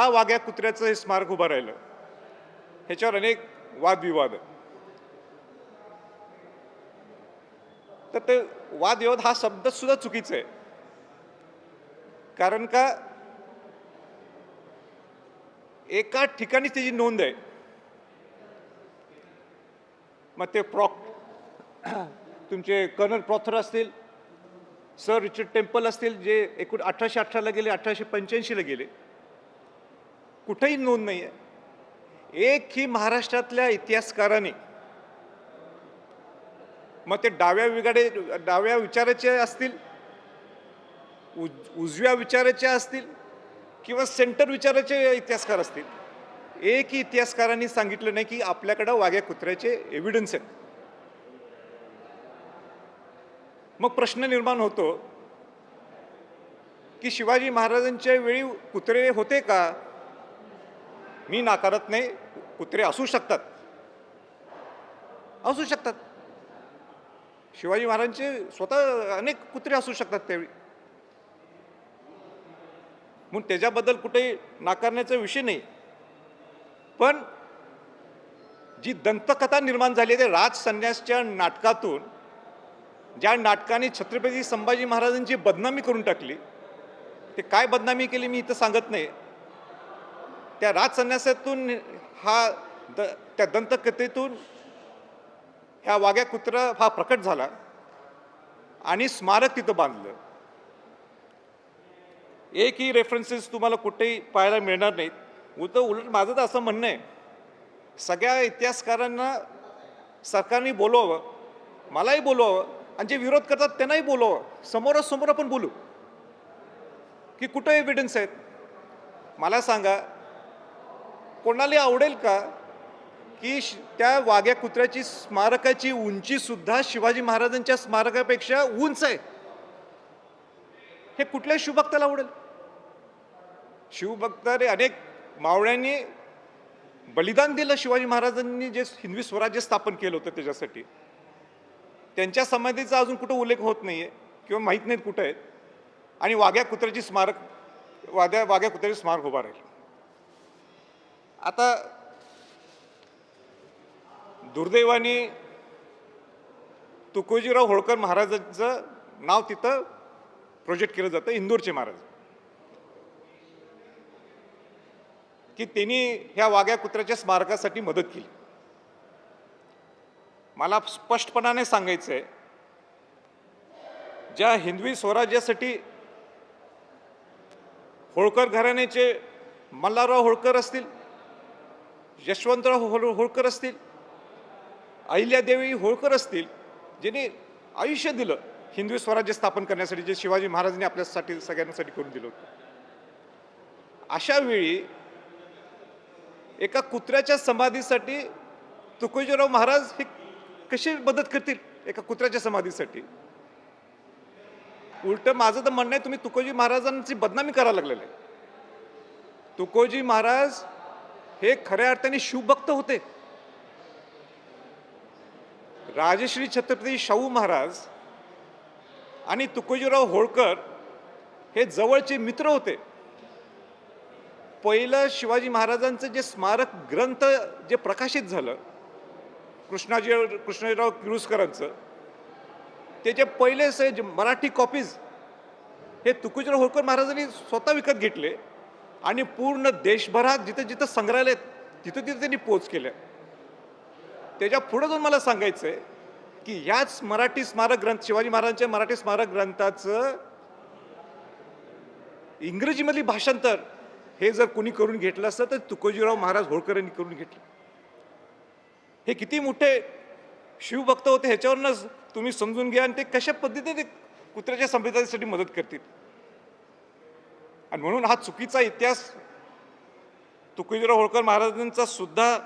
का वाघ्या कुत्र्याचं हे स्मारक उभं राहिलं, ह्याच्यावर अनेक वादविवाद. तर ते वादविवाद हा शब्द सुद्धा चुकीचा आहे. कारण का एका ठिकाणीच त्याची नोंद आहे. मग ते तुमचे कर्नल प्रॉथर असतील, सर रिचर्ड टेम्पल असतील, जे 1818ला गेले, 1885ला गेले, कुठेही नोंद नाही आहे. एकही महाराष्ट्रातल्या इतिहासकाराने, मग ते डाव्या विचाराचे असतील, उजव्या विचाराचे असतील किंवा सेंटर विचाराचे इतिहासकार असतील, एकही इतिहासकारांनी सांगितलं नाही की आपल्याकडं वाघ्या कुत्र्याचे एव्हिडन्स आहेत. मग प्रश्न निर्माण होतो की शिवाजी महाराजांच्या वेळी कुत्रे होते का? मी नाकारत नाही, कुत्रे असू शकतात, असू शकतात. शिवाजी महाराजांचे स्वतः अनेक कुत्रे असू शकतात त्यावेळी, म्हणून त्याच्याबद्दल कुठेही नाकारण्याचा विषय नाही. पण जी दंतकथा निर्माण झाली आहे राज संन्यासच्या नाटकातून, ज्या नाटकाने छत्रपती संभाजी महाराजांची बदनामी करून टाकली, ते काय बदनामी केली मी इथं सांगत नाही. त्या राज संन्यासातून त्या दंतकथेतून ह्या वाघ्या कुत्रा हा प्रकट झाला आणि स्मारक तिथं बांधलं. एकही रेफरन्सेस तुम्हाला कुठेही पाहायला मिळणार नाहीत. उलट माझं तर असं म्हणणं आहे, सगळ्या इतिहासकारांना सरकारने बोलवावं, मलाही बोलवावं, आणि जे विरोध करतात त्यांनाही बोलवावं. समोरासमोर आपण बोलू की कुठं एव्हिडन्स आहेत. मला सांगा, कोणाला आवडेल का की त्या वाघ्या कुत्र्याची स्मारकाची उंची सुद्धा शिवाजी महाराजांच्या स्मारकापेक्षा उंच आहे? हे कुठल्याही शिवभक्ताला आवडेल? शिवभक्ताने अनेक मावळ्यांनी बलिदान दिलं. शिवाजी महाराजांनी जे हिंदवी स्वराज्य स्थापन केलं होतं त्याच्यासाठी, त्यांच्या समाधीचा अजून कुठं उल्लेख होत नाहीये किंवा माहीत नाहीत कुठं आहेत. आणि वाघ्या कुत्र्याची स्मारक उभा राहील. आता दुर्दैवाने तुकोजीराव होळकर महाराजांचं नाव तिथं प्रोजेक्ट केलं जातं, इंदोरचे महाराज, की त्यांनी ह्या वाघ्या कुत्र्याच्या स्मारकासाठी मदत केली. मला स्पष्टपणाने सांगायचं आहे, ज्या हिंदवी स्वराज्यासाठी होळकर घराण्याचे मल्हारराव होळकर असतील, यशवंतराव होळकर असतील, अहिल्यादेवी होळकर असतील, ज्यांनी आयुष्य दिलं हिंदवी स्वराज्य स्थापन करण्यासाठी, जे शिवाजी महाराजांनी आपल्यासाठी सगळ्यांसाठी करून दिलं होतं, अशा वेळी एका कुत्र्याच्या समाधीसाठी तुकोजीराव महाराज हे कशी मदत करतील? एका कुत्र्याच्या समाधीसाठी. उलट माझं तर म्हणणं आहे, तुम्ही तुकोजी महाराजांची बदनामी करायला लागलेलं आहे. तुकोजी महाराज हे खऱ्या अर्थाने शिवभक्त होते. राजश्री छत्रपती शाहू महाराज आणि तुकोजीराव होळकर हे जवळचे मित्र होते. पहिलं शिवाजी महाराजांचं जे स्मारक ग्रंथ जे प्रकाशित झालं कृष्णाजीराव किर्लोस्करांचं, त्याचे पहिले मराठी कॉपीज हे तुकोजीराव होळकर महाराजांनी स्वतः विकत घेतले आणि पूर्ण देशभरात जिथं जिथं संग्रहालय तिथं तिथं त्यांनी पोच केल्या. त्याच्या पुढे जाऊन मला सांगायचं आहे की ह्याच मराठी स्मारक ग्रंथ, शिवाजी महाराजांच्या मराठी स्मारक ग्रंथाचं इंग्रजीमधली भाषांतर हे जर कोणी करून घेतलं असतं तर तुकोजीराव महाराज होळकर यांनी करून घेतलं. हे किती मोठे शिवभक्त होते ह्याच्यावरनंच तुम्ही समजून घ्या, आणि ते कशा पद्धतीने कुत्र्याच्या संपत्तीसाठी मदत करतील. आणि म्हणून हा चुकीचा इतिहास तुकोजीराव होळकर महाराजांचा सुद्धा